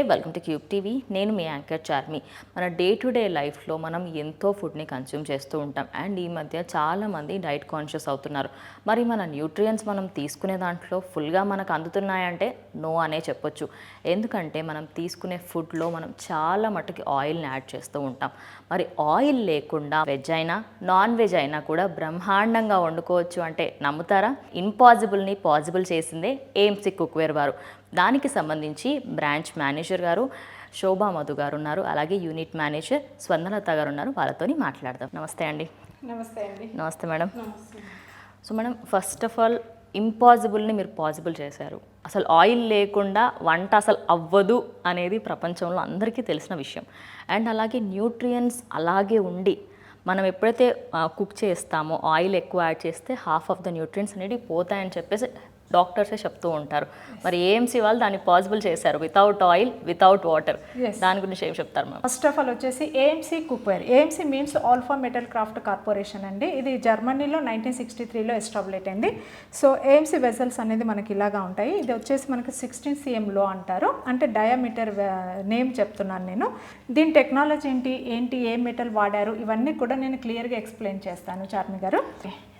Welcome to cube TV. నేను మీ anchor Charmi. మన day to day లైఫ్లో మనం ఎంతో ఫుడ్ని కన్స్యూమ్ చేస్తూ ఉంటాం అండ్ ఈ మధ్య చాలామంది డైట్ కాన్షియస్ అవుతున్నారు. మరి మన న్యూట్రియంట్స్ మనం తీసుకునే దాంట్లో ఫుల్గా మనకు అందుతున్నాయంటే నో అనే చెప్పొచ్చు. ఎందుకంటే మనం తీసుకునే ఫుడ్లో మనం చాలా మటుకి ఆయిల్ని యాడ్ చేస్తూ ఉంటాం. మరి ఆయిల్ లేకుండా వెజ్ అయినా నాన్ వెజ్ అయినా కూడా బ్రహ్మాండంగా వండుకోవచ్చు అంటే నమ్ముతారా? ఇంపాసిబుల్ని పాసిబుల్ చేసిందే ఏఎంసీ కుక్వేర్ వారు. దానికి సంబంధించి బ్రాంచ్ మేనేజర్ గారు శోభా మధు గారు ఉన్నారు, అలాగే యూనిట్ మేనేజర్ స్వర్ణలత గారు ఉన్నారు. వాళ్ళతోని మాట్లాడదాం. నమస్తే అండి. నమస్తే అండి. నమస్తే madam. So madam, first of all ఇంపాసిబుల్ని మీరు పాసిబుల్ చేశారు. అసలు ఆయిల్ లేకుండా వంట అసలు అవ్వదు అనేది ప్రపంచంలో అందరికీ తెలిసిన విషయం. అండ్ అలాగే న్యూట్రియంట్స్ అలాగే ఉండి మనం ఎప్పుడైతే కుక్ చేస్తామో ఆయిల్ ఎక్కువ యాడ్ చేస్తే హాఫ్ ఆఫ్ ద న్యూట్రియంట్స్ అనేవి పోతాయని చెప్పేసి డాక్టర్సే చెప్తూ ఉంటారు. మరి ఏఎంసీ వాళ్ళు దాన్ని పాసిబుల్ చేశారు వితౌట్ ఆయిల్ వితౌట్ వాటర్. దాని గురించి ఏం చెప్తారు మ్యామ్? ఫస్ట్ ఆఫ్ ఆల్ వచ్చేసి AMC cookware. AMC means alpha metal craft corporation అండి. ఇది జర్మనీలో 1963లో ఎస్టాబ్లిష్ అయింది. సో ఏఎంసీ వెజల్స్ అనేది మనకి ఇలాగా ఉంటాయి. ఇది వచ్చేసి మనకి 16 cm లో అంటారు, అంటే డయామీటర్ నేమ్ చెప్తున్నాను నేను. దీని టెక్నాలజీ ఏంటి ఏ మెటల్ వాడారు ఇవన్నీ కూడా నేను క్లియర్గా ఎక్స్ప్లెయిన్ చేస్తాను చార్మి గారు.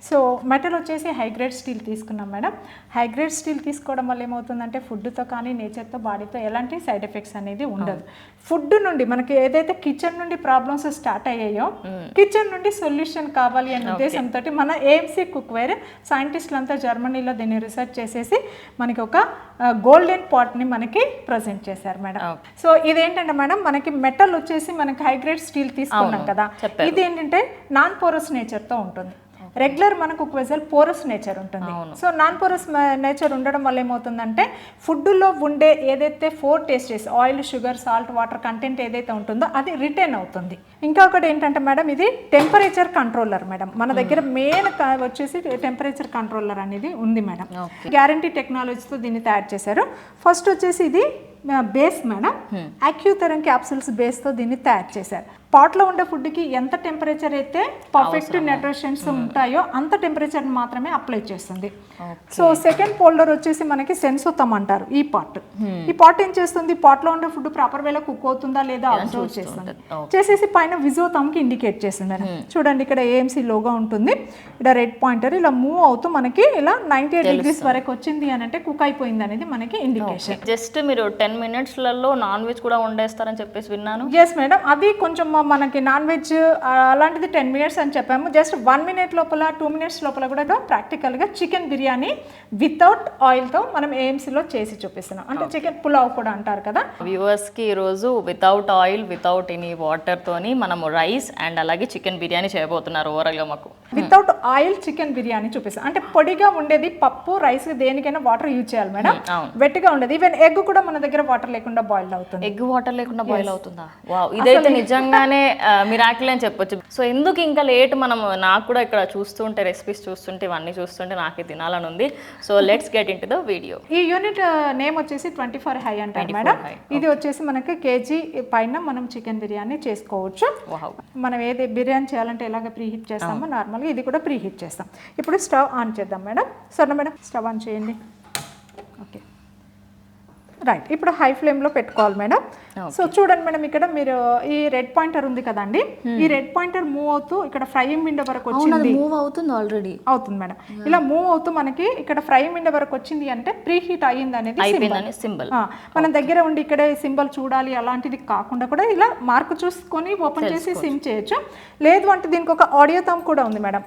సో మెటల్ వచ్చేసి హైగ్రేడ్ స్టీల్ తీసుకున్నాం మేడం. హైగ్రేడ్ స్టీల్ తీసుకోవడం వల్ల ఏమవుతుందంటే ఫుడ్తో కానీ నేచర్తో బాడీతో ఎలాంటి సైడ్ ఎఫెక్ట్స్ అనేది ఉండదు. ఫుడ్ నుండి మనకి ఏదైతే కిచెన్ నుండి ప్రాబ్లమ్స్ స్టార్ట్ అయ్యాయో కిచెన్ నుండి సొల్యూషన్ కావాలి అనే ఉద్దేశంతో మన ఏఎంసీ కుక్వేర్ సైంటిస్టులు అంతా జర్మనీలో దీన్ని రీసెర్చ్ చేసేసి మనకి ఒక గోల్డెన్ పాట్ని మనకి ప్రజెంట్ చేశారు మేడం. సో ఇదేంటంటే మేడం మనకి మెటల్ వచ్చేసి మనకి హైగ్రేడ్ స్టీల్ తీసుకున్నాం కదా, ఇది ఏంటంటే నాన్ పోరస్ నేచర్తో ఉంటుంది. రెగ్యులర్ మనకు ఒక వెజల్ పోరస్ నేచర్ ఉంటుంది. సో నాన్ పోరస్ నేచర్ ఉండడం వల్ల ఏమవుతుందంటే ఫుడ్లో ఉండే ఏదైతే 4 tastes oil, sugar, salt, water content ఏదైతే ఉంటుందో అది రిటైన్ అవుతుంది. ఇంకా ఒకటి ఏంటంటే మేడం ఇది టెంపరేచర్ కంట్రోలర్ మేడం. మన దగ్గర మెయిన్ వచ్చేసి టెంపరేచర్ కంట్రోలర్ అనేది ఉంది మేడం. గ్యారంటీ టెక్నాలజీతో దీన్ని తయారు చేశారు. ఫస్ట్ వచ్చేసి ఇది బేస్ మేడం, అక్యూథెరమ్ క్యాప్సూల్స్ బేస్తో దీన్ని తయారు చేశారు. పాట్లో ఉండే ఫుడ్కి ఎంత టెంపరేచర్ అయితే పర్ఫెక్ట్ న్యూట్రిషన్స్ ఉంటాయో అంత టెంపరేచర్ మాత్రమే అప్లై చేస్తుంది. సో సెకండ్ ఫోల్డర్ వచ్చేసి మనకి సెన్సోథమ్ అంటారు. ఈ పార్ట్ ఏం చేస్తుంది, పాట్లో ఉండే ఫుడ్ ప్రాపర్ వేలో కుక్ అవుతుందా లేదా అబ్జర్వ్ చేస్తుంది. చేసేసి పైన విజోథమ్కి ఇండికేట్ చేస్తుంది. చూడండి ఇక్కడ ఏఎంసీ లోగో ఉంటుంది, ఇక్కడ రెడ్ పాయింటర్ ఇలా మూవ్ అవుతూ మనకి ఇలా 98 degrees వరకు వచ్చింది అని అంటే కుక్ అయిపోయింది అనేది మనకి ఇండికేషన్. జస్ట్ మీరు 10 minutesలలో నాన్ వెజ్ కూడా వండేస్తారని చెప్పేసి విన్నాను. ఎస్ మేడం, అది కొంచెం మనకి నాన్ వెజ్ అలాంటిది 10 minutes అని చెప్పాము. జస్ట్ 1 minute లోపల 2 minutes లోపల కూడా ప్రాక్టికల్గా చికెన్ బిర్యానీ వితౌట్ ఆయిల్తో మనం ఏఎంసీలో చేసి చూపిస్తున్నాం. అంటే చికెన్ పులావ్ కూడా అంటారు కదా. వ్యూవర్స్కి ఈరోజు వితౌట్ ఆయిల్ వితౌట్ ఎనీ వాటర్తోని మనము రైస్ అండ్ అలాగే చికెన్ బిర్యానీ చేయబోతున్నారు. ఓవరాల్గా మాకు వితౌట్ ఆయిల్ చికెన్ బిర్యానీ చూపిస్తాం. అంటే పొడిగా ఉండేది పప్పు, రైస్ దేనికైనా వాటర్ యూజ్ చేయాలి మేడం. వెట్టిగా ఉండేది. ఈవెన్ ఎగ్ కూడా మన దగ్గర వాటర్ లేకుండా బాయిల్ అవుతుంది. ఎగ్ వాటర్ లేకుండా బాయిల్ అవుతుందా? వావ్, ఇదైతే నిజంగానే మిరాకిల్ అని చెప్పొచ్చు. సో ఎందుకు ఇంకా లేట్? మనం నాకు కూడా ఇక్కడ చూస్తుంటే రెసిపీస్ చూస్తుంటే ఇవన్నీ చూస్తుంటే నాకే తినాలని ఉంది. So let's get in to the video. ఈ యూనిట్ నేమ్ వచ్చేసి 24 హై అంటారు మేడం. ఇది వచ్చేసి మనకి కేజీ పైన మనం చికెన్ బిర్యానీ చేసుకోవచ్చు. మనం ఏది బిర్యానీ చేయాలంటే ఎలాగ ప్రీ హీట్ చేస్తామో నార్మల్గా ఇది కూడా ప్రీ హీట్ చేస్తాం. ఇప్పుడు స్టవ్ ఆన్ చేద్దాం మేడం. సరే మేడం, స్టవ్ ఆన్ చేయండి. ఓకే రైట్, ఇప్పుడు హై ఫ్లేమ్లో పెట్టుకోవాలి మేడం. సో చూడండి మేడం, ఇక్కడ మీరు ఈ రెడ్ పాయింటర్ ఉంది కదండి, ఈ రెడ్ పాయింటర్ మూవ్ అవుతూ ఇక్కడ ఫ్రైయింగ్ విండో వరకు వచ్చింది. మూవ్ అవుతుంది ఆల్రెడీ అవుతుంది మేడం. ఇలా మూవ్ అవుతూ మనకి ఇక్కడ ఫ్రైయింగ్ విండో వరకు వచ్చింది అంటే ప్రీ హీట్ అయ్యింది అనేది సింబల్. మన దగ్గర ఉండి ఇక్కడ సింబల్ చూడాలి అలాంటిది కాకుండా కూడా ఇలా మార్క్ చూసుకొని ఓపెన్ చేసి సిమ్ చేయొచ్చు. లేదు అంటే దీనికి ఒక ఆడియో థంబ్ కూడా ఉంది మేడం.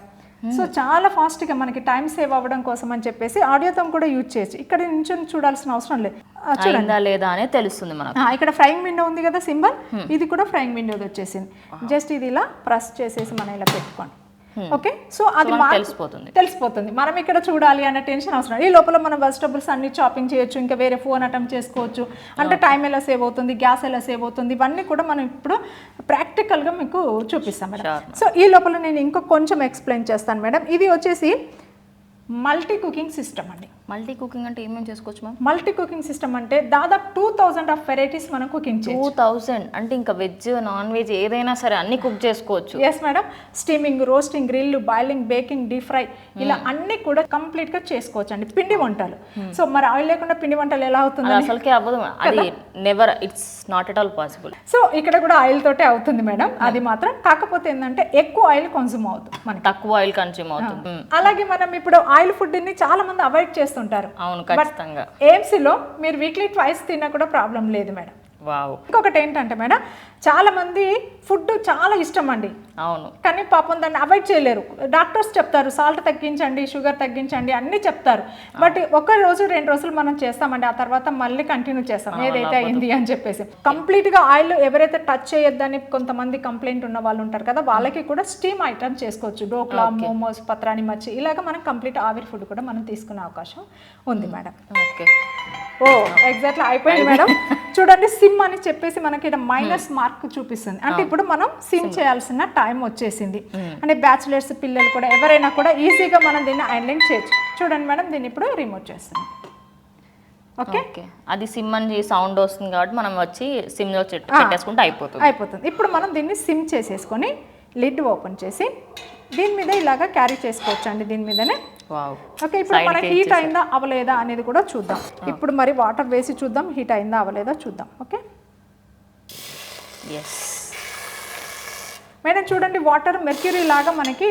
సో చాలా ఫాస్ట్గా మనకి టైం సేవ్ అవ్వడం కోసం అని చెప్పేసి ఆడియోతో కూడా యూజ్ చేయొచ్చు. ఇక్కడ నుంచి చూడాల్సిన అవసరం లేదు, చూడందా లేదా అనే తెలుస్తుంది మనకు. ఇక్కడ ఫ్రైయింగ్ విండో ఉంది కదా సింబల్, ఇది కూడా ఫ్రైయింగ్ విండోది వచ్చేసింది. జస్ట్ ఇది ఇలా ప్రెస్ చేసేసి మనం ఇలా పెట్టుకోండి. ఓకే, సో అది తెలిసిపోతుంది. మనం ఇక్కడ చూడాలి అనే టెన్షన్ అవసరం. ఈ లోపల మనం వెజిటబుల్స్ అన్ని చాపింగ్ చేయొచ్చు, ఇంకా వేరే ఫోన్ అటెంప్ట్ చేసుకోవచ్చు. అంటే టైం ఎలా సేవ్ అవుతుంది, గ్యాస్ ఎలా సేవ్ అవుతుంది, ఇవన్నీ కూడా మనం ఇప్పుడు ప్రాక్టికల్గా మీకు చూపిస్తాం మేడం. సో ఈ లోపల నేను ఇంకో కొంచెం ఎక్స్ప్లెయిన్ చేస్తాను మేడం. ఇది వచ్చేసి మల్టీ కుకింగ్ సిస్టమ్ అండి. మల్టీ కుకింగ్ అంటే ఏమేమి చేసుకోవచ్చు మ్యామ్? మల్టీ కుకింగ్ సిస్టమ్ అంటే దాదాపు 2000 ఆఫ్ వెరైటీస్ మనం కుకింగ్ చేయొచ్చు. 2000 అంటే ఇంకా వెజ్ నాన్ వెజ్ ఏదైనా సరే అన్ని కుక్ చేసుకోవచ్చు. Yes madam, steaming, roasting, grill, boiling, baking, deep fry ఇలా అన్ని కూడా కంప్లీట్ గా చేసుకోవచ్చు అండి. పిండి వంటలు. సో మరి ఆయిల్ లేకుండా పిండి వంటలు ఎలా అవుతుంది? అసలుకే అవ్వదు, అది never, it's not at all possible. So ఇక్కడ కూడా ఆయిల్ తోటే అవుతుంది మేడం, అది మాత్రం. కాకపోతే ఏంటంటే ఎక్కువ ఆయిల్ కన్జ్యూమ్ అవుతుంది మనకి, తక్కువ ఆయిల్ కన్జ్యూమ్ అవుతుంది. అలాగే మనం ఇప్పుడు ఆయిల్ ఫుడ్ ని చాలా మంది అవాయిడ్ చేస్తుంటారు. అవును, ఖచ్చితంగా. ఏఎంసీలో మీరు వీక్లీ ట్వైస్ తిన్నా కూడా ప్రాబ్లం లేదు మేడం. వావ్. ఇంకొకటి ఏంటంటే మేడం, చాలా మంది ఫుడ్ చాలా ఇష్టం అండి. అవును. కానీ పాపం దాన్ని అవాయిడ్ చేయలేరు. డాక్టర్స్ చెప్తారు సాల్ట్ తగ్గించండి, షుగర్ తగ్గించండి అన్నీ చెప్తారు. బట్ ఒక రోజు 2 రోజులు మనం చేస్తామండి, ఆ తర్వాత మళ్ళీ కంటిన్యూ చేస్తాం ఏదైతే అయింది అని చెప్పేసి. కంప్లీట్గా ఆయిల్ ఎవరైతే టచ్ చేయొద్దని కొంతమంది కంప్లైంట్ ఉన్న వాళ్ళు ఉంటారు కదా, వాళ్ళకి కూడా స్టీమ్ ఐటమ్ చేసుకోవచ్చు. డోక్లా, మోమోస్, పత్రాని మచ్చి ఇలాగ మనం కంప్లీట్ ఆవిరి ఫుడ్ కూడా మనం తీసుకునే అవకాశం ఉంది మేడం. ఓకే. ఓ ఎగ్జాక్ట్లీ అయిపోయింది మేడం. చూడండి, సిమ్ అని చెప్పేసి మనకి ఇక్కడ మైనస్ మార్క్ చూపిస్తుంది. అంటే ఇప్పుడు మనం సిమ్ చేయాల్సిన టైం వచ్చేసింది. అంటే బ్యాచులర్స్ పిల్లలు కూడా ఎవరైనా కూడా ఈజీగా మనం దీన్ని హ్యాండ్లింగ్ చేయొచ్చు. చూడండి మేడం, దీన్ని ఇప్పుడు రిమూవ్ చేస్తున్నాం. ఓకే, అది సిమ్ అని సౌండ్ వస్తుంది కాబట్టి మనం వచ్చి సిమ్ లో పెట్టేసుకుంటే అయిపోతుంది. ఇప్పుడు మనం దీన్ని సిమ్ చేసేసుకొని లిడ్ ఓపెన్ చేసి దీని మీద ఇలాగా క్యారీ చేసుకోవచ్చు అండి, దీని మీదనే. ఓకే, ఇప్పుడు మనకి హీట్ అయిందా అవ్వలేదా అనేది కూడా చూద్దాం. ఇప్పుడు మరి వాటర్ వేసి చూద్దాం హీట్ అయిందా అవ్వలేదా చూద్దాం. ఓకే మేడం, చూడండి వాటర్ మెర్క్యూరీ లాగా మనకి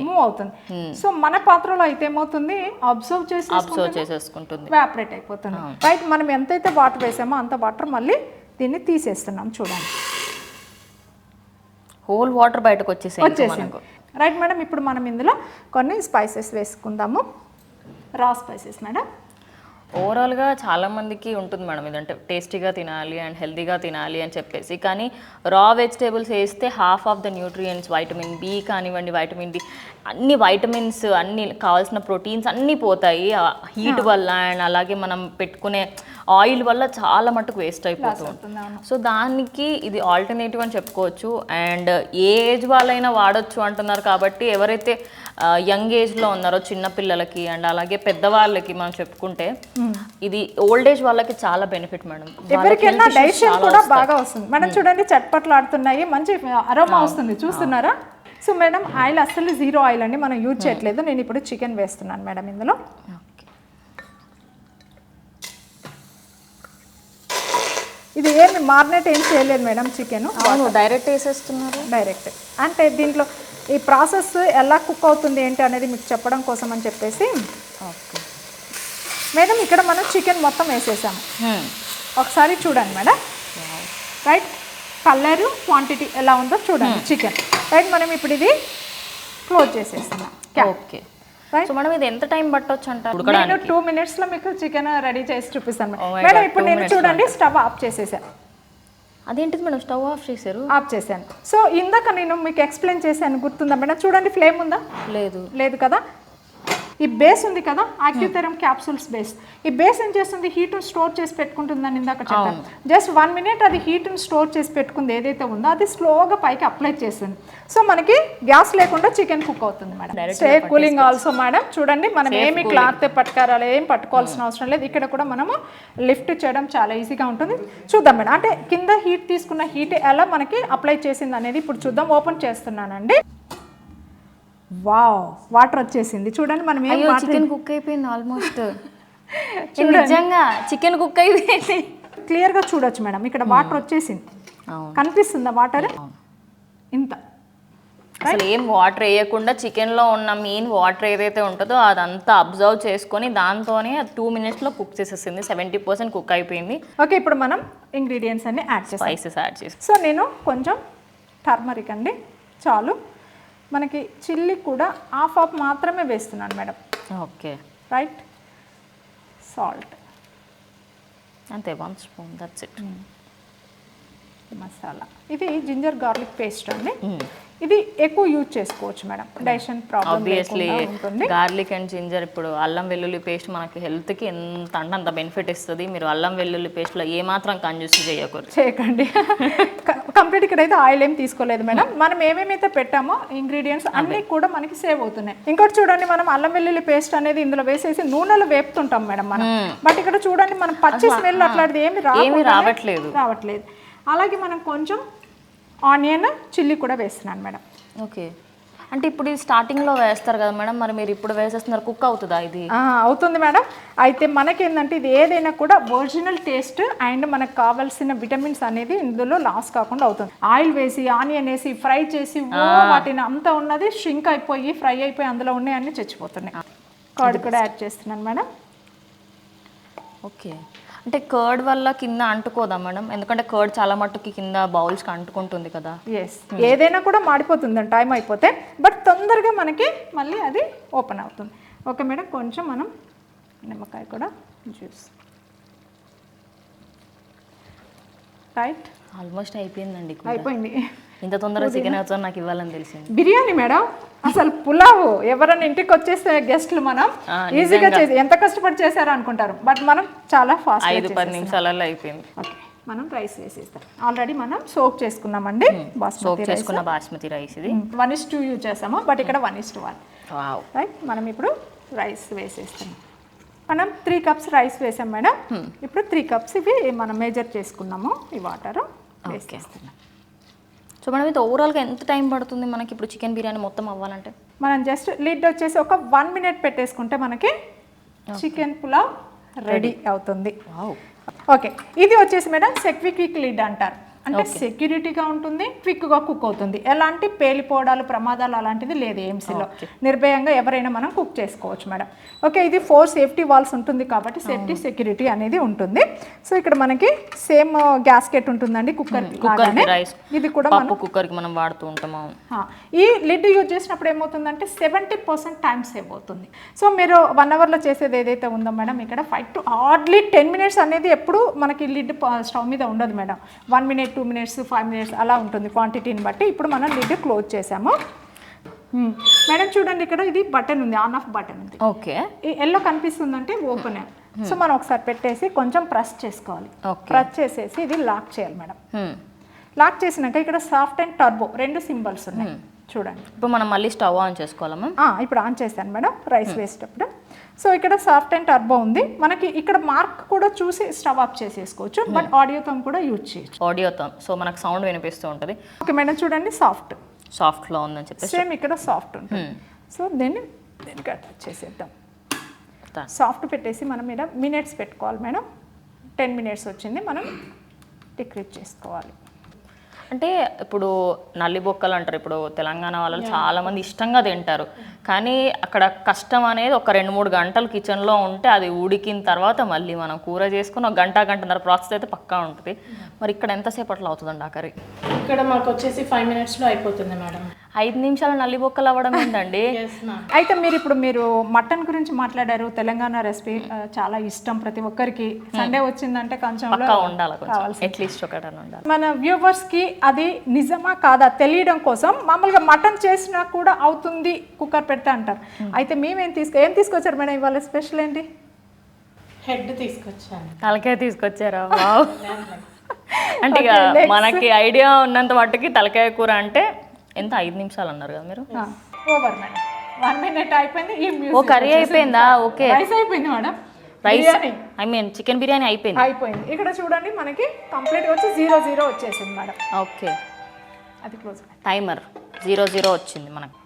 మూవ్ అవుతుంది. సో మన పాత్రలో అయితే ఏమవుతుంది, అబ్జర్వ్ చేసేసుకుంటుంది, వ్యాపరేట్ అయిపోతుంది. రైట్, మనం ఎంతైతే వాటర్ వేసామో అంత వాటర్ మళ్ళీ దీన్ని తీసేస్తున్నాం. చూడండి, హోల్ వాటర్ బయటకు వచ్చేసింది. రైట్ మేడం, ఇప్పుడు మనం ఇందులో కొన్ని స్పైసెస్ వేసుకుందాము. రా స్పైసెస్ మేడం. ఓవరాల్గా చాలామందికి ఉంటుంది మేడం, ఇదంటే టేస్టీగా తినాలి అండ్ హెల్తీగా తినాలి అని చెప్పేసి. కానీ రా వెజిటేబుల్స్ వేస్తే half of the nutrients, vitamin B కానివ్వండి, వైటమిన్ డి, అన్ని వైటమిన్స్, అన్ని కావాల్సిన ప్రోటీన్స్ అన్నీ పోతాయి హీట్ వల్ల. అండ్ అలాగే మనం పెట్టుకునే ఆయిల్ వల్ల చాలా మటుకు వేస్ట్ అయిపోతుంది. సో దానికి ఇది ఆల్టర్నేటివ్ అని చెప్పుకోవచ్చు. అండ్ ఏ ఏజ్ వాళ్ళైనా వాడచ్చు అంటున్నారు కాబట్టి ఎవరైతే యంగ్ ఏజ్లో ఉన్నారో చిన్నపిల్లలకి అండ్ అలాగే పెద్దవాళ్ళకి మనం చెప్పుకుంటే ఇది ఓల్డ్ ఏజ్ వాళ్ళకి చాలా బెనిఫిట్ మేడం. ఎవరికైనా డైజెషన్ కూడా బాగా వస్తుంది మేడం. చూడండి, చట్పట్లు ఆడుతున్నాయి, మంచి అరోమా వస్తుంది, చూస్తున్నారా? సో మేడం, ఆయిల్ అస్సలు జీరో ఆయిల్ అండి, మనం యూజ్ చేయట్లేదు. నేను ఇప్పుడు చికెన్ వేస్తున్నాను మేడం ఇందులో. ఇది ఏమి మార్నేట్ ఏం చేయలేదు మేడం చికెన్, డైరెక్ట్ వేసేస్తున్నారు. డైరెక్ట్ అంటే దీంట్లో ఈ ప్రాసెస్ ఎలా కుక్ అవుతుంది ఏంటి అనేది మీకు చెప్పడం కోసం అని చెప్పేసి. ఓకే మేడం, ఇక్కడ మనం చికెన్ మొత్తం వేసేసాము. ఒకసారి చూడండి మేడం. రైట్, కలరు క్వాంటిటీ ఎలా ఉందో చూడండి చికెన్. రైట్, మనం ఇప్పుడు ఇది క్లోజ్ చేసేస్తున్నాం. ఓకే, సో మనం ఇది ఎంత టైం పట్టొచ్చు అంటారు? నేను 2 minutesలో మీకు చికెన్ రెడీ చేసి చూపిస్తాను మేడం. ఇప్పుడు నేను చూడండి స్టవ్ ఆఫ్ చేసేసాను. అదేంటిది మేడం, స్టవ్ ఆఫ్ చేశారు? ఆఫ్ చేశాను. సో ఇందాక నేను మీకు ఎక్స్ప్లెయిన్ చేశాను, గుర్తుందా మేడం? చూడండి, ఫ్లేమ్ ఉందా? లేదు కదా. ఈ బేస్ ఉంది కదా, ఆక్యుథెరమ్ క్యాప్సూల్స్ బేస్. ఈ బేస్ ఏం చేస్తుంది, హీట్ను స్టోర్ చేసి పెట్టుకుంటుందని ఇందాక చెప్పాను. జస్ట్ 1 minute అది హీట్ను స్టోర్ చేసి పెట్టుకుంది ఏదైతే ఉందో అది స్లోగా పైకి అప్లై చేస్తుంది. సో మనకి గ్యాస్ లేకుండా చికెన్ కుక్ అవుతుంది madam. Stay cooling also madam. చూడండి, మనం ఏమి క్లాత్ పట్టుకోవాలి, ఏం పట్టుకోవాల్సిన అవసరం లేదు. ఇక్కడ కూడా మనము లిఫ్ట్ చేయడం చాలా ఈజీగా ఉంటుంది. చూద్దాం మేడం, అంటే కింద హీట్ తీసుకున్న హీట్ ఎలా మనకి అప్లై చేసింది అనేది ఇప్పుడు చూద్దాం. ఓపెన్ చేస్తున్నానండి. వావ్, వాటర్ వచ్చేసింది. చూడండి, మనం చికెన్ కుక్ అయిపోయింది ఆల్మోస్ట్. నిజంగా చికెన్ కుక్ అయిపోయింది, క్లియర్గా చూడొచ్చు మేడం. ఇక్కడ వాటర్ వచ్చేసింది, కనిపిస్తుందా వాటర్? ఇంత అసలు ఏం వాటర్ వేయకుండా చికెన్లో ఉన్న మెయిన్ వాటర్ ఏదైతే ఉంటుందో అదంతా అబ్జర్వ్ చేసుకొని దాంతోనే 2 minutesలో కుక్ చేసేసింది. 70% కుక్ అయిపోయింది. ఓకే, ఇప్పుడు మనం ఇంగ్రీడియంట్స్ అన్ని యాడ్ చేస్తాం, స్పైసెస్ యాడ్ చేసి. సో నేను కొంచెం టర్మరిక్ అండి చాలు. మనకి చిల్లీ కూడా హాఫ్ మాత్రమే వేస్తున్నాను మేడం. ఓకే, రైట్, సాల్ట్ అంతే 1 spoon, దట్స్ ఇట్. మసాలా, ఇది జింజర్ గార్లిక్ పేస్ట్ అండి. ఇది ఎక్కువ యూజ్ చేసుకోవచ్చు మేడం, డైజెషన్ ప్రాబ్లం లేకుండా ఉంటుంది. గార్లిక్ అండ్ జింజర్, ఇప్పుడు అల్లం వెల్లుల్లి పేస్ట్ మనకి హెల్త్కి ఎంత అంటే అంత బెనిఫిట్ ఇస్తుంది. మీరు అల్లం వెల్లుల్లి పేస్ట్లో ఏమాత్రం కంజూస్ చేయకండి. కంప్లీట్ ఇక్కడైతే ఆయిల్ ఏం తీసుకోలేదు మేడం. మనం ఏమేమైతే పెట్టామో ఇంగ్రీడియంట్స్ అన్నీ కూడా మనకి సేవ్ అవుతున్నాయి. ఇంకోటి చూడండి, మనం అల్లం వెల్లుల్లి పేస్ట్ అనేది ఇందులో వేసేసి నూనెలో వేపుతుంటాం మేడం మనం. బట్ ఇక్కడ చూడండి మనం పచ్చి స్మెల్ అట్లాంటిది ఏమి రావట్లేదు. అలాగే మనం కొంచెం ఆనియన్ చిల్లీ కూడా వేస్తున్నాను మేడం. ఓకే, అంటే ఇప్పుడు ఇది స్టార్టింగ్లో వేస్తారు కదా మేడం, మరి మీరు ఇప్పుడు వేసేస్తున్నారు, కుక్ అవుతుందా ఇది? అవుతుంది మేడం. అయితే మనకేంటంటే ఇది ఏదైనా కూడా ఒరిజినల్ టేస్ట్ అండ్ మనకు కావాల్సిన విటమిన్స్ అనేది ఇందులో లాస్ కాకుండా అవుతుంది. ఆయిల్ వేసి ఆనియన్ వేసి ఫ్రై చేసి వాటిని అంతా ఉన్నది షింక్ అయిపోయి ఫ్రై అయిపోయి అందులో ఉన్నాయన్నీ చచ్చిపోతున్నాయి. కర్డ్ కూడా యాడ్ చేస్తున్నాను మేడం. ఓకే, అంటే కర్డ్ వల్ల కింద అంటుకోదా మేడం? ఎందుకంటే కర్డ్ చాలా మట్టుకి కింద బౌల్స్కి అంటుకుంటుంది కదా. ఏదైనా కూడా మాడిపోతుంది టైం అయిపోతే, బట్ తొందరగా మనకి మళ్ళీ అది ఓపెన్ అవుతుంది. ఓకే మేడం, కొంచెం మనం నిమ్మకాయ కూడా జ్యూస్. రైట్, ఆల్మోస్ట్ అయిపోయిందండి. అయిపోయింది. ఇంత తొందరగా చికెన్ అవుతుంది నాకు ఇవ్వాలని తెలిసింది. బిర్యానీ మేడం, అసలు పులావ్ ఎవరైనా ఇంటికి వచ్చేస్తే గెస్ట్లు మనం ఈజీగా చేసి ఎంత కష్టపడి చేశారో అనుకుంటారు, బట్ మనం చాలా ఫాస్ట్ 5-10 నిమిషాలలో అయిపోయింది. ఓకే, మనం రైస్ వేసేస్తాం. ఆల్రెడీ మనం సోక్ చేసుకున్నామండి బాస్మతి రైస్. ఇది 1:2 యూజ్ చేసాము, బట్ ఇక్కడ 1:1. వావ్. రైట్, మనం ఇప్పుడు రైస్ వేసేస్తాం. మనం 3 కప్స్ రైస్ వేసాం మేడం. ఇప్పుడు 3 కప్స్ ఇవి మనం మెజర్ చేసుకున్నాము. ఈ వాటర్ వేసేస్తున్నాం. సో మనం ఇది ఓవరాల్గా ఎంత టైం పడుతుంది మనకి ఇప్పుడు చికెన్ బిర్యానీ మొత్తం అవ్వాలంటే? మనం జస్ట్ లిడ్ వచ్చేసి ఒక 1 మినిట్ పెట్టేసుకుంటే మనకి చికెన్ పులావ్ రెడీ అవుతుంది. ఓకే, ఇది వచ్చేసి మేడం క్విక్ లిడ్ అంటారు. అంటే సెక్యూరిటీగా ఉంటుంది, క్విక్గా కుక్ అవుతుంది. ఎలాంటి పేలిపోవడాలు ప్రమాదాలు అలాంటిది లేదు ఏఎంసీలో. నిర్భయంగా ఎవరైనా మనం కుక్ చేసుకోవచ్చు మేడం. ఓకే, ఇది 4 సేఫ్టీ వాల్స్ ఉంటుంది కాబట్టి సేఫ్టీ సెక్యూరిటీ అనేది ఉంటుంది. సో ఇక్కడ మనకి సేమ్ గ్యాస్కెట్ ఉంటుందండి కుక్కర్. ఇది కూడా మనం కుక్కర్కి మనం వాడుతూ ఉంటాము. ఈ లిడ్ యూజ్ చేసినప్పుడు ఏమవుతుందంటే 70% టైం సేవ్ అవుతుంది. సో మీరు 1 అవర్లో చేసేది ఏదైతే ఉందో మేడం, ఇక్కడ 5 to hardly 10 minutes అనేది ఎప్పుడు మనకి లిడ్ స్టవ్ మీద ఉండదు మేడం. 1 minute 2 minutes 5 minutes అలా ఉంటుంది క్వాంటిటీని బట్టి. ఇప్పుడు మనం లిడ్ క్లోజ్ చేసాము మేడం. చూడండి ఇక్కడ ఇది బటన్ ఉంది, ఆన్ ఆఫ్ బటన్ ఉంది. ఓకే, ఈ ఎల్లో కనిపిస్తుందంటే ఓపెన్. సో మనం ఒకసారి పెట్టేసి కొంచెం ప్రెస్ చేసుకోవాలి. ప్రెస్ చేసేసి ఇది లాక్ చేయాలి మేడం. లాక్ చేసినాక ఇక్కడ సాఫ్ట్ అండ్ టర్బో 2 సింబల్స్ ఉన్నాయి చూడండి. ఇప్పుడు మనం మళ్ళీ స్టవ్ ఆన్ చేసుకోవాలమ్మా? ఇప్పుడు ఆన్ చేశాను మేడం రైస్ వేసేటప్పుడు. సో ఇక్కడ సాఫ్ట్ అండ్ టర్బో ఉంది. మనకి ఇక్కడ మార్క్ కూడా చూసి స్టవ్ ఆఫ్ చేసేసుకోవచ్చు, బట్ ఆడియోతో కూడా యూజ్ చేయొచ్చు. ఆడియోతో, సో మనకు సౌండ్ వినిపిస్తూ ఉంటుంది. ఓకే మేడం, చూడండి సాఫ్ట్లో ఉందని చెప్పేసి సేమ్ ఇక్కడ సాఫ్ట్ ఉంటుంది. సో దీనికి అటాచ్ చేసేద్దాం. సాఫ్ట్ పెట్టేసి మనం మీద మినిట్స్ పెట్టుకోవాలి మేడం. 10 minutes వచ్చింది, మనం డిక్రీజ్ చేసుకోవాలి. అంటే ఇప్పుడు నల్లి బొక్కలు అంటారు, ఇప్పుడు తెలంగాణ వాళ్ళు చాలా మంది ఇష్టంగా తింటారు, కానీ అక్కడ కష్టం అనేది ఒక 2-3 గంటలు కిచెన్లో ఉంటే అది ఉడికిన తర్వాత మళ్ళీ మనం కూర చేసుకుని 1-1.5 ప్రాసెస్ అయితే పక్కా ఉంటుంది. మరి ఇక్కడ ఎంతసేపట్లో అవుతుందండి ఆ కర్రీ? ఇక్కడ మాకు వచ్చేసి 5 minutesలో అయిపోతుంది మేడం. 5 నిమిషాలు నల్లి బొక్కలు అవ్వడం ఏంటండి? అయితే మీరు మటన్ గురించి మాట్లాడారు. తెలంగాణ రెసిపీ చాలా ఇష్టం ప్రతి ఒక్కరికి. సండే వచ్చిందంటే కొంచెం ఉండాలి, అట్లీస్ట్ ఒకటని ఉండాలి. మన వ్యూవర్స్కి అది నిజమా కాదా తెలియడం కోసం మామూలుగా మటన్ చేసినా కూడా అవుతుంది కుక్కర్ పెడితే అంటారు. అయితే మేమేం ఏం తీసుకొచ్చారు మేడం ఇవాళ? స్పెషల్ ఏంటి? హెడ్ తీసుకొచ్చాను. తలకాయ తీసుకొచ్చారా? అంటే ఇక మనకి ఐడియా ఉన్నంత మట్టుకి తలకాయ కూర అంటే ఎంత 5 నిమిషాలు అన్నారు కదా మీరు? ఓవర్ మేడం, 1 minute అయిపోయింది. ఓ కర్రీ అయిపోయిందా? ఓకే, రైస్ అయిపోయింది madam. Rice I mean chicken biryani అయిపోయింది. ఇక్కడ చూడండి మనకి కంప్లీట్ వచ్చి 0-0 వచ్చేసింది మేడం. ఓకే, అది క్లోజ్. టైమర్ 0-0 వచ్చింది మనకి.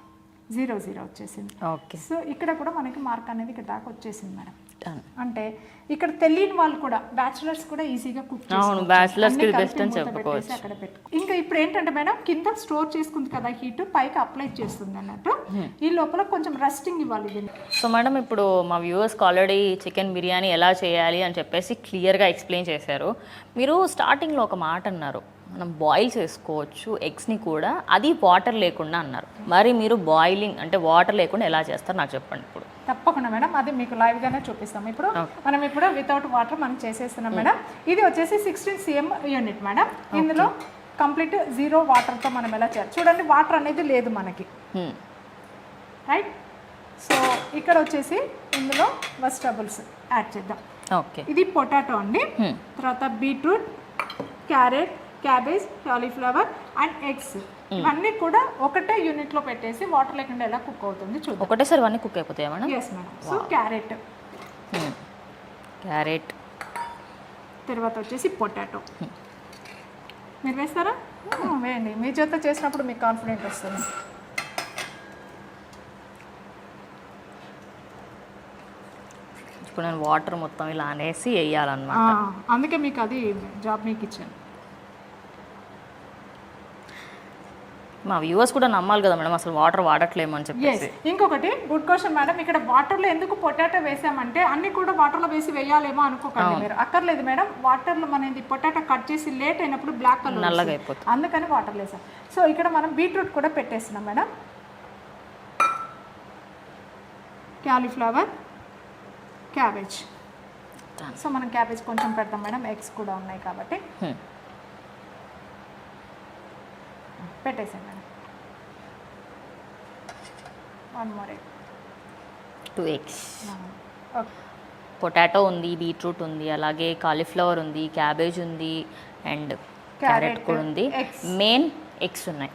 0-0 వచ్చేసింది. ఓకే, సో ఇక్కడ కూడా మనకి మార్క్ అనేది ఇక్కడ దాకా వచ్చేసింది మేడం. అంటే ఇక్కడ తెలియని వాళ్ళు కూడా బ్యాచిలర్స్ కూడా ఈజీగా కుక్ చేసుకోవచ్చు. అవును, బ్యాచిలర్స్ కి బెస్ట్ అని చెప్పుకోవచ్చు. అక్కడ పెట్టుకో. ఇంకా ఇప్పుడు ఏంటంటే మేడం కింద స్టోర్ చేసుకుంది కదా హీట్, పైకి అప్లై చేస్తుంది అన్నట్టు. ఈ లోపల కొంచెం రెస్టింగ్ ఇవ్వాలి దీన్ని. సో మేడం ఇప్పుడు మా వ్యూవర్స్కి ఆల్రెడీ చికెన్ బిర్యానీ ఎలా చేయాలి అని చెప్పేసి క్లియర్గా ఎక్స్ప్లెయిన్ చేశారు. మీరు స్టార్టింగ్లో ఒక మాట అన్నారు, మనం బాయిల్ చేసుకోవచ్చు ఎగ్స్ని కూడా, అది వాటర్ లేకుండా అన్నారు. మరి మీరు బాయిలింగ్ అంటే వాటర్ లేకుండా ఎలా చేస్తారు నాకు చెప్పండి ఇప్పుడు. తప్పకుండా మేడం, అది మీకు లైవ్గానే చూపిస్తాం. ఇప్పుడు మనం ఇప్పుడు వితౌట్ వాటర్ మనం చేసేస్తున్నాం మేడం. ఇది వచ్చేసి 16 cm యూనిట్ మేడం. ఇందులో కంప్లీట్ 0 వాటర్తో మనం ఎలా చేయాలి చూడండి. వాటర్ అనేది లేదు మనకి, రైట్? సో ఇక్కడ వచ్చేసి ఇందులో వెజిటబుల్స్ యాడ్ చేద్దాం. ఓకే, ఇది పొటాటో అండి, తర్వాత beetroot, carrot, cabbage, cauliflower and eggs ఇవన్నీ కూడా ఒకటే యూనిట్లో పెట్టేసి వాటర్ లేకుండా ఎలా కుక్ అవుతుంది చూద్దాం. ఒకటేసారి ఇవన్నీ కుక్ అయిపోతాయా madam? Yes madam. So carrot, carrot తర్వాత వచ్చేసి పొటాటో. మీరు వేస్తారా? వేయండి, మీ చేత చేసినప్పుడు మీకు కాన్ఫిడెంట్ వస్తుంది. ఇప్పుడు నేను వాటర్ మొత్తం ఇలా అనేసి వేయాలన్నమాట. అందుకే మీకు అది జాబ్ మీకు ఇచ్చాను. మా వ్యూవర్స్ కూడా నమ్మాలి కదా మేడం అసలు వాటర్ వాడట్లేము అని చెప్పేసి. ఇంకొకటి గుడ్ క్వశ్చన్ మేడం, ఇక్కడ వాటర్లో ఎందుకు పొటాటో వేసామంటే అన్ని కూడా వాటర్లో వేసి వేయాలేమో అనుకోకండి మీరు. అక్కర్లేదు మేడం, వాటర్లో మనది పొటాటో కట్ చేసి లేట్ అయినప్పుడు బ్లాక్ కలర్ నల్లగా అయిపోతుంది, అందుకని వాటర్లో వేసాం. సో ఇక్కడ మనం బీట్రూట్ కూడా పెట్టేస్తున్నాం మేడం, క్యాలీఫ్లవర్, క్యాబేజ్. సో మనం క్యాబేజ్ కొంచెం పెడతాం మేడం, ఎగ్స్ కూడా ఉన్నాయి కాబట్టి పెట్టేసాం madam. 1 more egg, 2 eggs. Okay. Potato ఉంది, బీట్రూట్ ఉంది, అలాగే కాలీఫ్లవర్ ఉంది, క్యాబేజ్ ఉంది అండ్ క్యారెట్ కూడా ఉంది. మెయిన్ ఎగ్స్ ఉన్నాయి.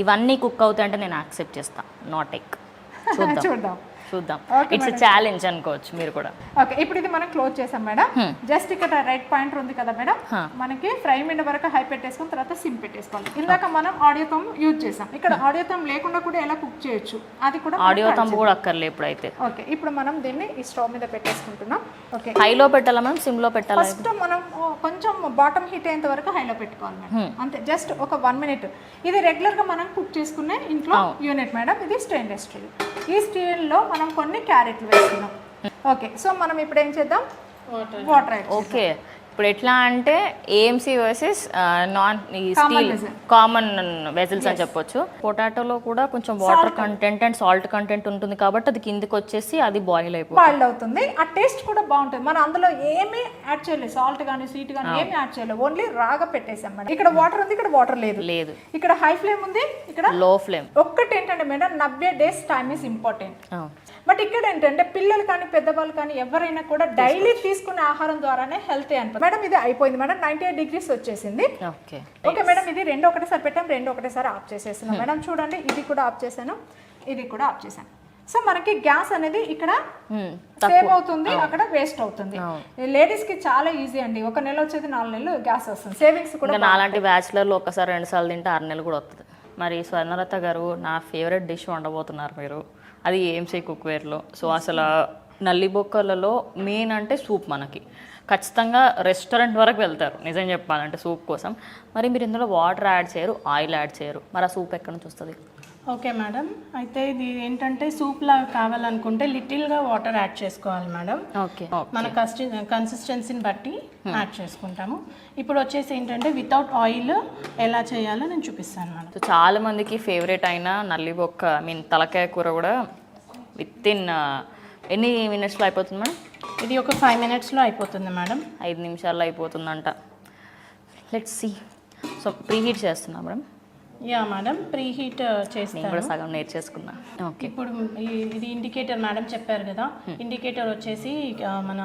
ఇవన్నీ కుక్ అవుతాయంటే నేను యాక్సెప్ట్ చేస్తాను, నాట్ ఎగ్. చూద్దాం. ఇట్స్ ఛాలెంజ్ అనుకోవచ్చు మీరు కూడా. ఓకే, ఇప్పుడు ఇది మనం క్లోజ్ చేసాం మేడం. జస్ట్ ఇక్కడ రెడ్ పాయింటర్ ఉంది కదా మేడం, మనకి ఫ్రై మిండ్ వరకు హై పెట్టేసుకుని తర్వాత సిమ్ పెట్టేసుకోవాలి. ఇందాక మనం ఆడియో థమ్ యూజ్ చేసాం, ఇక్కడ ఆడియో థమ్ లేకుండా కూడా ఎలా కుక్ చేయొచ్చు అది కూడా. ఆడియో థమ్ కూడా అక్కర్లే ఇప్పుడైతే. ఓకే, ఇప్పుడు మనం దీన్ని ఈ స్టవ్ మీద పెట్టేసుకుంటున్నాం. ఓకే, హైలో పెట్టాలా మనం, సిమ్ లో పెట్టాలా? ఫస్ట్ మనం కొంచెం బాటమ్ హీట్ అయ్యేంత వరకు హైలో పెట్టుకోవాలి మేడం, అంతే. జస్ట్ ఒక 1 minute. ఇది రెగ్యులర్ గా మనం కుక్ చేసుకునే ఇంట్లో యూనిట్ మేడం. ఇది స్టెయిన్లెస్ స్టీల్. ఈ స్టీల్ లో మనం కొన్ని క్యారెట్లు వేస్తున్నాం. ఓకే, సో మనం ఇప్పుడు ఏం చేద్దాం, వాటర్ యాడ్. ఓకే, ఇప్పుడు ఎట్లా అంటే AMC versus non steel common vessels అని చెప్పొచ్చు. పొటాటోలో కూడా కొంచెం water content and salt content ఉంటుంది కాబట్టి అది కిందికి వచ్చేసి అది బాయిల్ అవుతుంది. ఆ టేస్ట్ కూడా బాగుంటుంది. మనం అందులో ఏమీ యాడ్ చేయలేదు, సాల్ట్ కానీ స్వీట్ కానీ ఏమీ యాడ్ చేయలేదు, ఓన్లీ రాగా పెట్టేసాం మేడం. ఇక్కడ వాటర్ ఉంది, ఇక్కడ వాటర్ లేదు. ఇక్కడ హై ఫ్లేమ్ ఉంది, ఇక్కడ లో ఫ్లేమ్. ఒక్కటి ఏంటంటే madam 90 days time is important. But ఇక్కడ ఏంటంటే పిల్లలు కానీ పెద్దవాళ్ళు కానీ ఎవరైనా కూడా డైలీ తీసుకునే ఆహారం ద్వారానే హెల్తీ అనిపి. మేడం ఇది అయిపోయింది మేడం, 98 degrees వచ్చేసింది. ఓకే మేడం, ఇది రెండు ఒకటేసారి పెట్టాం, రెండు ఒకటేసారి ఆఫ్ చేసేస్తున్నాం మేడం. చూడండి, ఇది కూడా ఆఫ్ చేశాను, ఇది కూడా ఆఫ్ చేశాను. సో మనకి గ్యాస్ అనేది ఇక్కడ సేవ్ అవుతుంది, అక్కడ వేస్ట్ అవుతుంది. లేడీస్ కి చాలా ఈజీ అండి, 1 నెల వచ్చేది 4 నెలలు గ్యాస్ వస్తుంది. సేవింగ్స్ కూడా. నాలాంటి బ్యాచులర్లు ఒకసారి 2 సార్లు తింటే 6 నెలలు కూడా వస్తుంది. మరి స్వర్ణలత గారు నా ఫేవరెట్ డిష్ వండబోతున్నారు మీరు, అది ఏఎంసీ కుక్వేర్లో. సో అసలు నల్లిబొక్కలలో మెయిన్ అంటే సూప్. మనకి ఖచ్చితంగా రెస్టారెంట్ వరకు వెళ్తారు నిజం చెప్పాలంటే సూప్ కోసం. మరి మీరు ఇందులో వాటర్ యాడ్ చేయరు, ఆయిల్ యాడ్ చేయరు, మరి ఆ సూప్ ఎక్కడి నుంచి వస్తుంది? ఓకే మేడం, అయితే ఇది ఏంటంటే సూప్ లాగా కావాలనుకుంటే లిటిల్గా వాటర్ యాడ్ చేసుకోవాలి మేడం. ఓకే, మన కన్సిస్టెన్సీని బట్టి యాడ్ చేసుకుంటాము. ఇప్పుడు వచ్చేసి ఏంటంటే వితౌట్ ఆయిల్ ఎలా చేయాలో నేను చూపిస్తాను మేడం. సో చాలా మందికి ఫేవరెట్ అయిన నల్లిబొక్క తలకాయ కూర కూడా విత్ ఇన్ ఎన్ని మినిట్స్లో అయిపోతుంది మేడం? ఇది ఒక 5 minutesలో అయిపోతుంది మేడం. 5 నిమిషాల్లో అయిపోతుందంట. Let's see. సో ప్రీహీట్ చేస్తున్నా madam. Yeah madam, preheat చేస్తాను. కూడా సగం నేర్చేసుకున్నా. ఓకే, ఇప్పుడు ఇది ఇండికేటర్ మేడం చెప్పారు కదా, ఇండికేటర్ వచ్చేసి మన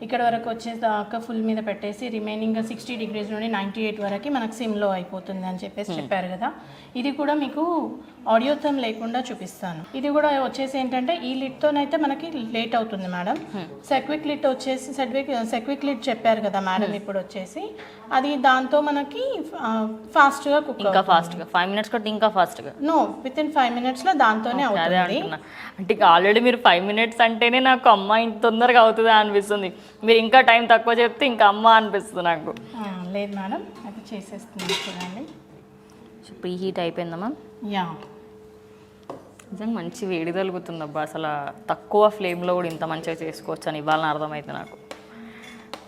ఇక్కడ వరకు వచ్చేదాకా ఫుల్ మీద పెట్టేసి రిమైనింగ్ 60 degrees నుండి 98 వరకు మనకు సిమ్లో అయిపోతుంది అని చెప్పేసి చెప్పారు కదా. ఇది కూడా మీకు ఆడియో థమ్ లేకుండా చూపిస్తాను. ఇది కూడా వచ్చేసి ఏంటంటే ఈ లిడ్తోనైతే మనకి లేట్ అవుతుంది మేడం. సెక్విక్ లిడ్ వచ్చేసి సెక్విక్ లిడ్ చెప్పారు కదా మేడం, ఇప్పుడు వచ్చేసి అది దాంతో మనకి ఫాస్ట్గా కుక్, ఇంకా ఫాస్ట్గా 5 minutes కంటే ఇంకా ఫాస్ట్గా. నో, విత్ ఇన్ 5 minutesలో దాంతోనే అవుతుంది. అంటే ఆల్రెడీ మీరు 5 minutes అంటేనే నాకు అమ్మ ఇంత తొందరగా అవుతుందా అనిపిస్తుంది. మీరు ఇంకా టైం తక్కువ చెప్తే ఇంకా అమ్మ అనిపిస్తుంది నాకు. లేదు మేడం, అది చేసేస్తుంది చూడండి. ప్రీ హీట్ అయిపోయిందమ్మా. యా, నిజంగా మంచి వేడి తగులుతుంది అబ్బా. అసలు తక్కువ ఫ్లేమ్లో కూడా ఇంత మంచిగా చేసుకోవచ్చు అని ఇవ్వాలని అర్థమైతే నాకు.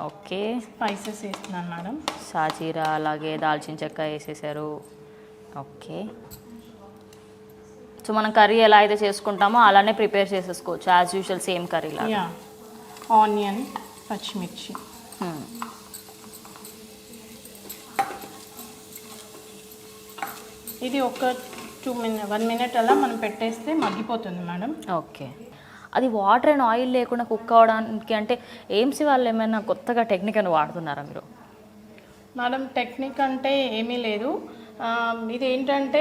ఓకే, స్పైసెస్ వేస్తున్నాను మేడం. సాజీరా అలాగే దాల్చిన చెక్క వేసేసారు. ఓకే, సో మనం కర్రీ ఎలా అయితే చేసుకుంటామో అలానే ప్రిపేర్ చేసేసుకోవచ్చు యాజ్ యూజువల్ సేమ్ కర్రీలా. యా, ఆనియన్, పచ్చిమిర్చి. ఇది ఒక 1 minute అలా మనం పెట్టేస్తే మగ్గిపోతుంది మేడం. ఓకే, అది వాటర్ అండ్ ఆయిల్ లేకుండా కుక్ అవ్వడానికి అంటే ఏఎంసీ వాళ్ళు ఏమైనా కొత్తగా టెక్నిక్ అని వాడుతున్నారా మీరు? మేడం టెక్నిక్ అంటే ఏమీ లేదు. ఇది ఏంటంటే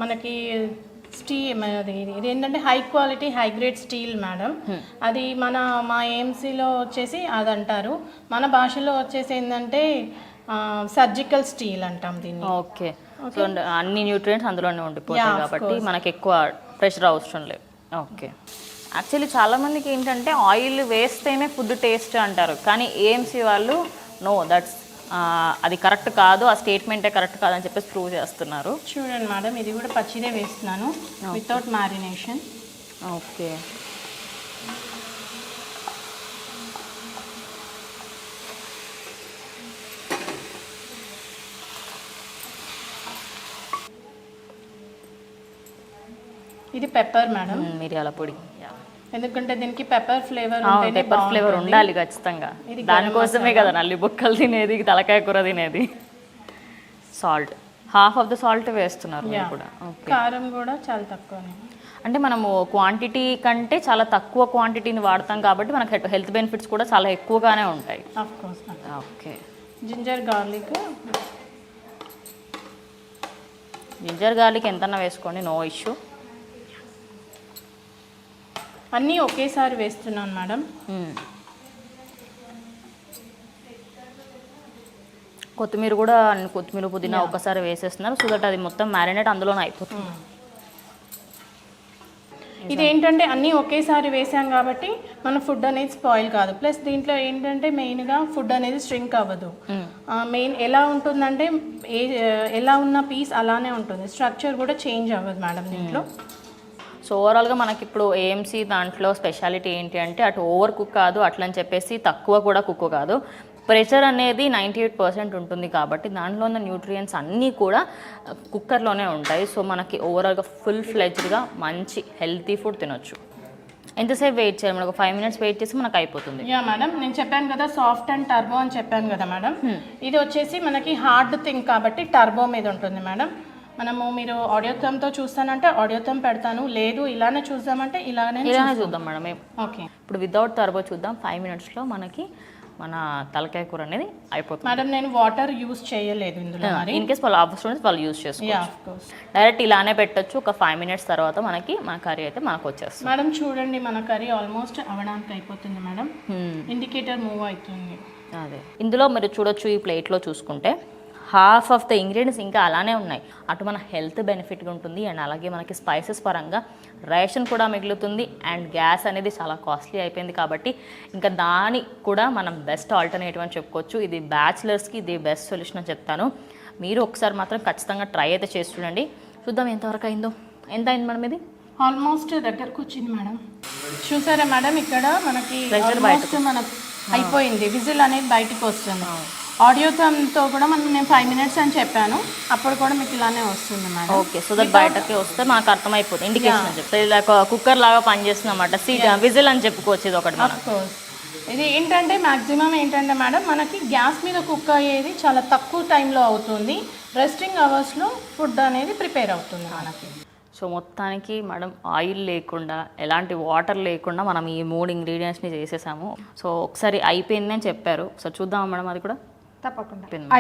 మనకి ఇది ఏంటంటే high quality high grade steel madam. అది మా ఏఎంసీలో వచ్చేసి అది అంటారు. మన భాషలో వచ్చేసి ఏంటంటే సర్జికల్ స్టీల్ అంటాం దీన్ని. ఓకే. సో అన్ని న్యూట్రియంట్స్ అందులోనే ఉండిపోతాయి కాబట్టి మనకి ఎక్కువ ప్రెషర్ అవసరం లేదు. ఓకే. యాక్చువల్లీ చాలామందికి ఏంటంటే ఆయిల్ వేస్తేనే ఫుడ్ టేస్ట్ అంటారు, కానీ ఏఎంసీ వాళ్ళు నో దట్స్ అది కరెక్ట్ కాదు, ఆ స్టేట్మెంటే కరెక్ట్ కాదని చెప్పేసి ప్రూవ్ చేస్తున్నారు. చూడండి మేడం, ఇది కూడా పచ్చిదే వేస్తున్నాను వితౌట్ మ్యారినేషన్. ఓకే. ఇది పెప్పర్ మేడం, మిరియాల పొడి. ఎందుకంటే దీనికి పెప్పర్ ఫ్లేవర్ పెప్పర్ ఫ్లేవర్ ఉండాలి ఖచ్చితంగా, దానికోసమే కదా నల్లి బుక్కలు తినేది, తలకాయ కూర తినేది. Salt, half of the salt వేస్తున్నారు కూడా. కారం కూడా చాలా తక్కువనే, అంటే మనము క్వాంటిటీ కంటే చాలా తక్కువ క్వాంటిటీని వాడతాం కాబట్టి మనకు హెల్త్ బెనిఫిట్స్ కూడా చాలా ఎక్కువగానే ఉంటాయి. Of course. Okay. Ginger garlic ఎంతన్నా వేసుకోండి, నో ఇష్యూ. అన్నీ ఒకేసారి వేస్తున్నాను మేడం. కొత్తిమీర పుదీనా ఒకసారి వేసేస్తున్నారు సో దట్ అది మొత్తం మ్యారినేట్ అందులోనే అయిపోతుంది. ఇది ఏంటంటే అన్నీ ఒకేసారి వేసాం కాబట్టి మన ఫుడ్ అనేది స్పాయిల్ కాదు. ప్లస్ దీంట్లో ఏంటంటే మెయిన్గా ఫుడ్ అనేది స్ట్రింక్ అవ్వదు. మెయిన్ ఎలా ఉంటుందంటే ఎలా ఉన్న పీస్ అలానే ఉంటుంది, స్ట్రక్చర్ కూడా చేంజ్ అవ్వదు మేడం దీంట్లో. సో ఓవరాల్గా మనకి ఇప్పుడు ఏఎంసీ దాంట్లో స్పెషాలిటీ ఏంటి అంటే అటు ఓవర్ కుక్ కాదు, అట్లని చెప్పేసి తక్కువ కూడా కుక్ కాదు. ప్రెషర్ అనేది 98% ఉంటుంది కాబట్టి దాంట్లో ఉన్న న్యూట్రియంట్స్ అన్నీ కూడా కుక్కర్లోనే ఉంటాయి. సో మనకి ఓవరాల్గా ఫుల్ ఫ్లెడ్జ్డ్గా మంచి హెల్తీ ఫుడ్ తినొచ్చు. ఎంతసేపు వెయిట్ చేయాలి మనకు? 5 minutes వెయిట్ చేసి మనకు అయిపోతుంది. యా మేడం, నేను చెప్పాను కదా సాఫ్ట్ అండ్ టర్బో అని చెప్పాను కదా మేడం. ఇది వచ్చేసి మనకి హార్డ్ థింగ్ కాబట్టి టర్బో మీద ఉంటుంది మేడం. మీరు ఆడియోథమ్తో చూస్తానంటే ఆడియోథమ్ పెడతాను, లేదు ఇలానే చూద్దామంటే ఇలానే చూద్దాం మేడం. ఓకే, ఇప్పుడు వితౌట్ టర్బో చూద్దాం. 5 minutesలో మనకి మన తలకాయ కూర అనేది అయిపోతుంది. మేడం నేను వాటర్ యూస్ చేయలేదు ఇందులో. ఇన్ కేస్ వాళ్ళు ఆఫర్ వాళ్ళు యూస్ చేసుకోవచ్చు, డైరెక్ట్ ఇలానే పెట్టచ్చు. ఒక 5 minutes తర్వాత మన కర్రీ అయితే మనకు వచ్చేస్తుంది. మేడం చూడండి, మన కర్రీ ఆల్మోస్ట్ అవ్వడానికి అయిపోతుంది మేడం. ఇండికేటర్ మూవ్ అవుతుంది. అదే ఇందులో మీరు చూడొచ్చు, ఈ ప్లేట్లో చూసుకుంటే హాఫ్ ఆఫ్ ద ఇంగ్రీడియంట్స్ ఇంకా అలానే ఉన్నాయి. అటు మన హెల్త్ బెనిఫిట్గా ఉంటుంది అండ్ అలాగే మనకి స్పైసెస్ పరంగా రేషన్ కూడా మిగులుతుంది. అండ్ గ్యాస్ అనేది చాలా కాస్ట్లీ అయిపోయింది కాబట్టి ఇంకా దానికి కూడా మనం బెస్ట్ ఆల్టర్నేటివ్ అని చెప్పుకోవచ్చు. ఇది బ్యాచిలర్స్కి ఇది బెస్ట్ సొల్యూషన్ అని చెప్తాను. మీరు ఒకసారి మాత్రం ఖచ్చితంగా ట్రై అయితే చేసి చూడండి. చూద్దాం ఎంతవరకు అయిందో. ఎంత అయింది మేడం? ఇది ఆల్మోస్ట్ దగ్గరకు వచ్చింది మేడం. చూసారా మేడం, ఇక్కడ మనకి మనకు అయిపోయింది. విజిల్ అనేది బయటకు వస్తుంది. ఆడియోతో కూడా నేను 5 minutes అని చెప్పాను, అప్పుడు కూడా మీకు ఇలానే వస్తుంది మేడం. ఓకే, సో దట్ బయటకి వస్తే మనకు అర్థమైపోతుంది, ఇండికేషన్ అని చెప్తే ఇలా కుక్కర్ లాగా పనిచేస్తుందన్నమాట. విజిల్ అని చెప్పుకోవచ్చు. ఇది ఒకటి. ఇది ఏంటంటే మ్యాక్సిమం ఏంటంటే మేడం మనకి గ్యాస్ మీద కుక్ అయ్యేది చాలా తక్కువ టైంలో అవుతుంది. రెస్టింగ్ అవర్స్లో ఫుడ్ అనేది ప్రిపేర్ అవుతుంది మనకి. సో మొత్తానికి మేడం ఆయిల్ లేకుండా ఎలాంటి వాటర్ లేకుండా మనం ఈ 3 ఇంగ్రీడియంట్స్ని చేసేసాము. సో ఒకసారి అయిపోయింది అని చెప్పారు. సో చూద్దామా మేడం? అది కూడా తప్పకుండా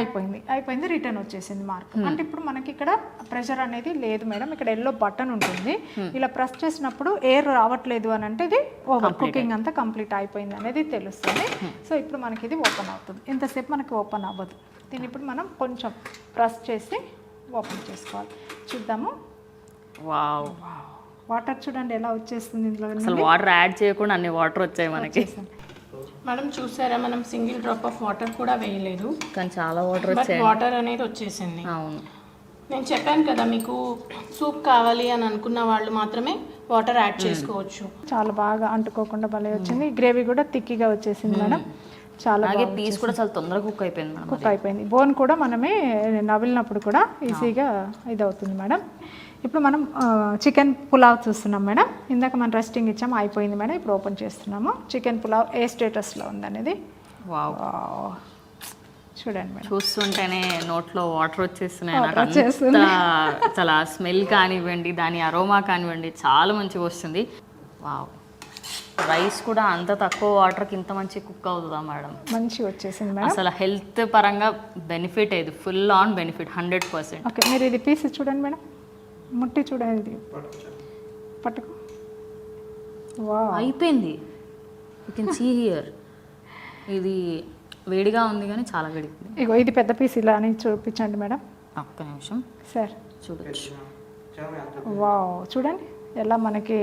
అయిపోయింది రిటర్న్ వచ్చేసింది మార్క్. అంటే ఇప్పుడు మనకి ఇక్కడ ప్రెషర్ అనేది లేదు మేడం. ఇక్కడ ఎల్లో బటన్ ఉంటుంది, ఇలా ప్రెస్ చేసినప్పుడు ఎయిర్ రావట్లేదు అని అంటే ఇది ఓవర్ కుకింగ్ అంతా కంప్లీట్ అయిపోయింది అనేది తెలుస్తుంది. సో ఇప్పుడు మనకి ఇది ఓపెన్ అవుతుంది. ఇంతసేపు మనకి ఓపెన్ అవ్వదు. దీన్ని ఇప్పుడు మనం కొంచెం ప్రెస్ చేసి ఓపెన్ చేసుకోవాలి. చూద్దాము. వావ్, వాటర్ చూడండి ఎలా వచ్చేస్తుంది. ఇందులో అసలు వాటర్ యాడ్ చేయకుండా అన్ని వాటర్ వచ్చాయి మనకి. మేడం చూసారా, మనం సింగిల్ డ్రాప్ ఆఫ్ వాటర్ కూడా వేయలేదు, కానీ చాలా వాటర్ వచ్చాయి. వాటర్ అనేది వచ్చేసింది. అవును, నేను చెప్పాను కదా మీకు సూప్ కావాలి అని అనుకున్న వాళ్ళు మాత్రమే వాటర్ యాడ్ చేసుకోవచ్చు. చాలా బాగా అంటుకోకుండా భలే వచ్చింది. గ్రేవీ కూడా థిక్గా వచ్చేసింది మేడం. చాలా పీస్ కూడా చాలా తొందరగా కుక్ అయిపోయింది. బోన్ కూడా మనమే నవిలినప్పుడు కూడా ఈజీగా ఇది అవుతుంది మేడం. ఇప్పుడు మనం చికెన్ పులావ్ చూస్తున్నాం మేడం. ఇందాక మనం రెస్టింగ్ ఇచ్చాము, అయిపోయింది మేడం. ఇప్పుడు ఓపెన్ చేస్తున్నాము. చికెన్ పులావ్ ఏ స్టేటస్లో ఉందనేది చూడండి మేడం. చూస్తుంటేనే నోట్లో వాటర్ వచ్చేస్తున్నాయి. చాలా స్మెల్ కానివ్వండి, దాని అరోమా కానివ్వండి, చాలా మంచిగా వస్తుంది. వావ్, రైస్ కూడా అంత తక్కువ వాటర్కి ఇంత మంచి కుక్ అవుతుందా మేడం? మంచిగా వచ్చేసింది మేడం. అసలు హెల్త్ పరంగా బెనిఫిట్ ఇది, ఫుల్ ఆన్ బెనిఫిట్ 100%. ఓకే, మీరు ఇది పీస్ చూడండి మేడం, ముట్టి చూడండి, ఇది పట్టుకో. వా, అయిపోయింది. You can see here. ఇది వేడిగా ఉంది కానీ చాలా వేడిగా. ఇగో ఇది పెద్ద పీస్ ఇలా అని చూపించండి మేడం. ఒక్క నిమిషం సార్ చూడొచ్చు. వావ్, చూడండి ఎలా మనకి